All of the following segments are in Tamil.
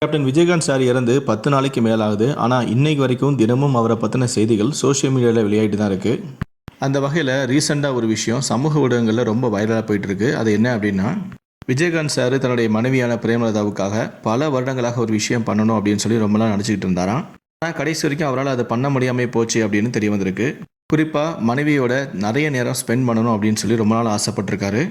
கேப்டன் விஜயகாந்த் சார் இறந்து 10 நாளைக்கு மேல் ஆகுது. ஆனால் இன்னைக்கு வரைக்கும் தினமும் அவரை பற்றின செய்திகள் சோஷியல் மீடியாவில் வெளியாகிட்டு தான் இருக்குது. அந்த வகையில் ரீசெண்டாக ஒரு விஷயம் சமூக ஊடகங்களில் ரொம்ப வைரலாக போயிட்டுருக்கு. அது என்ன அப்படின்னா, விஜயகாந்த் சார் தன்னுடைய மனைவியான பிரேமலதாவுக்காக பல வருடங்களாக ஒரு விஷயம் பண்ணணும் அப்படின்னு சொல்லி ரொம்ப நாள் நினச்சிக்கிட்டு இருந்தாராம். ஆனால் கடைசி வரைக்கும் அவரால் அதை பண்ண முடியாமல் போச்சு அப்படின்னு தெரிய வந்திருக்கு. குறிப்பாக மனைவியோட நிறைய நேரம் ஸ்பெண்ட் பண்ணணும் அப்படின்னு சொல்லி ரொம்ப நாள் ஆசைப்பட்டிருக்காரு.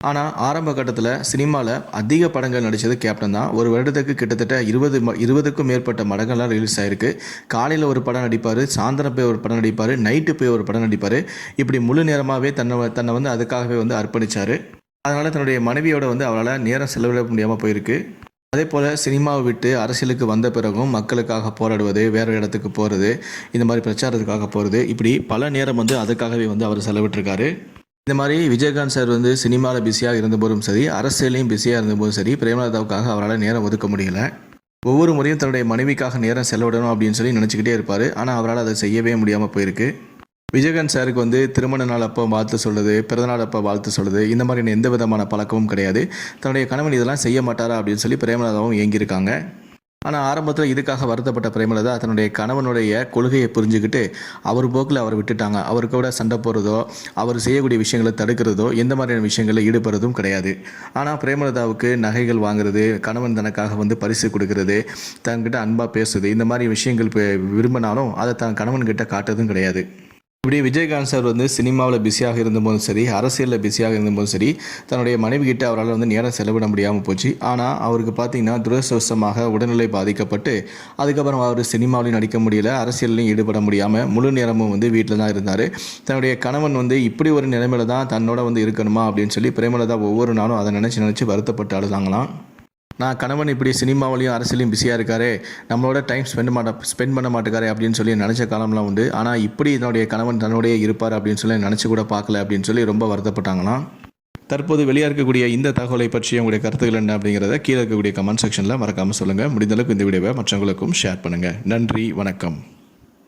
ஆனால் ஆரம்ப கட்டத்தில் சினிமாவில் அதிக படங்கள் நடித்தது கேப்டன் தான். ஒரு வருடத்துக்கு கிட்டத்தட்ட 20க்கும் மேற்பட்ட படங்கள்லாம் ரிலீஸ் ஆகிருக்கு. காலையில் ஒரு படம் நடிப்பார், சாயந்தரம் போய் ஒரு படம் நடிப்பார், நைட்டு போய் ஒரு படம் நடிப்பார். இப்படி முழு நேரமாகவே தன்னை வந்து அதுக்காகவே வந்து அர்ப்பணித்தார். அதனால் தன்னுடைய மனைவியோட வந்து அவரால் நேரம் செலவிட முடியாமல் போயிருக்கு. அதே போல் சினிமாவை விட்டு அரசியலுக்கு வந்த பிறகும் மக்களுக்காக போராடுவது, வேறு இடத்துக்கு போகிறது, இந்த மாதிரி பிரச்சாரத்துக்காக போகிறது, இப்படி பல நேரம் வந்து அதுக்காகவே வந்து அவர் செலவிட்டிருக்காரு. இந்த மாதிரி விஜயகாந்த் சார் வந்து சினிமாவில் பிஸியாக இருந்தபோதும் சரி, அரசியலையும் பிஸியாக இருந்தபோதும் சரி, பிரேமலதாவுக்காக அவரால் நேரம் ஒதுக்க முடியல. ஒவ்வொரு முறையும் தன்னுடைய மனைவிக்காக நேரம் செலவிடணும் அப்படின்னு சொல்லி நினச்சிக்கிட்டே இருப்பார். ஆனால் அவரால் அதை செய்யவே முடியாமல் போயிருக்கு. விஜயகாந்த் சாருக்கு வந்து திருமண நாள் அப்போ வாழ்த்து சொல்லுது, பிறந்தநாள் அப்போ வாழ்த்து சொல்லுது, இந்த மாதிரி எந்த விதமான பழக்கமும் கிடையாது. தன்னுடைய கணவன் இதெல்லாம் செய்ய மாட்டாரா அப்படின்னு சொல்லி பிரேமலதாவும் ஏங்கியிருக்காங்க. ஆனால் ஆரம்பத்தில் இதுக்காக வருத்தப்பட்ட பிரேமலதா தன்னுடைய கணவனுடைய கொள்கையை புரிஞ்சுக்கிட்டு அவர் போக்கில் அவர் விட்டுட்டாங்க. அவருக்கு கூட சண்டை போடுறதோ, அவர் செய்யக்கூடிய விஷயங்களை தடுக்கிறதோ, எந்த மாதிரியான விஷயங்களில் ஈடுபடுறதும் கிடையாது. ஆனால் பிரேமலதாவுக்கு நகைகள் வாங்குறது, கணவன் தனக்காக வந்து பரிசு கொடுக்கறது, தன்கிட்ட அன்பாக பேசுறது, இந்த மாதிரி விஷயங்கள் விரும்பினாலும் அதை தன் கணவன்கிட்ட காட்டுறதும் கிடையாது. இப்படி விஜயகாந்த் சார் வந்து சினிமாவில் பிஸியாக இருந்தபோதும் சரி, அரசியலில் பிஸியாக இருந்தபோதும் சரி, தன்னுடைய மனைவி கிட்ட அவரால் வந்து நேரம் செலவிட முடியாமல் போச்சு. ஆனால் அவருக்கு பார்த்திங்கன்னா துரதிர்ஷ்டவசமாக உடல்நிலை பாதிக்கப்பட்டு அதுக்கப்புறம் அவர் சினிமாவிலையும் நடிக்க முடியல, அரசியலையும் ஈடுபட முடியாமல் முழு நேரமும் வந்து வீட்டில் தான் இருந்தார். தன்னுடைய கணவன் வந்து இப்படி ஒரு நிலைமையில தான் தன்னோட வந்து இருக்கணுமா அப்படின்னு சொல்லி பிரேமலதா ஒவ்வொரு நாளும் அதை நினச்சி வருத்தப்பட்டு அழுதாங்களாம். நான் கணவன் இப்படி சினிமாவிலையும் அரசியலையும் பிஸியாக இருக்காரு, நம்மளோட டைம் ஸ்பெண்ட் பண்ண மாட்டேக்காரு அப்படின்னு சொல்லி நினச்ச காலம்லாம் உண்டு. ஆனால் இப்படி என்னுடைய கணவன் தன்னோடைய இருப்பார் அப்படின்னு சொல்லி நினச்சி கூட பார்க்கல அப்படின்னு சொல்லி ரொம்ப வருத்தப்பட்டாங்களாம். தற்போது வெளியாக இருக்கக்கூடிய இந்த தகவலை பற்றி உங்களுடைய கருத்துக்கள் என்ன அப்படிங்கிறத கீழே இருக்கக்கூடிய கமெண்ட் செக்ஷனில் மறக்காமல் சொல்லுங்கள். முடிந்தளவுக்கு இந்த வீடியோவை மற்றவங்களுக்கும் ஷேர் பண்ணுங்கள். நன்றி, வணக்கம்.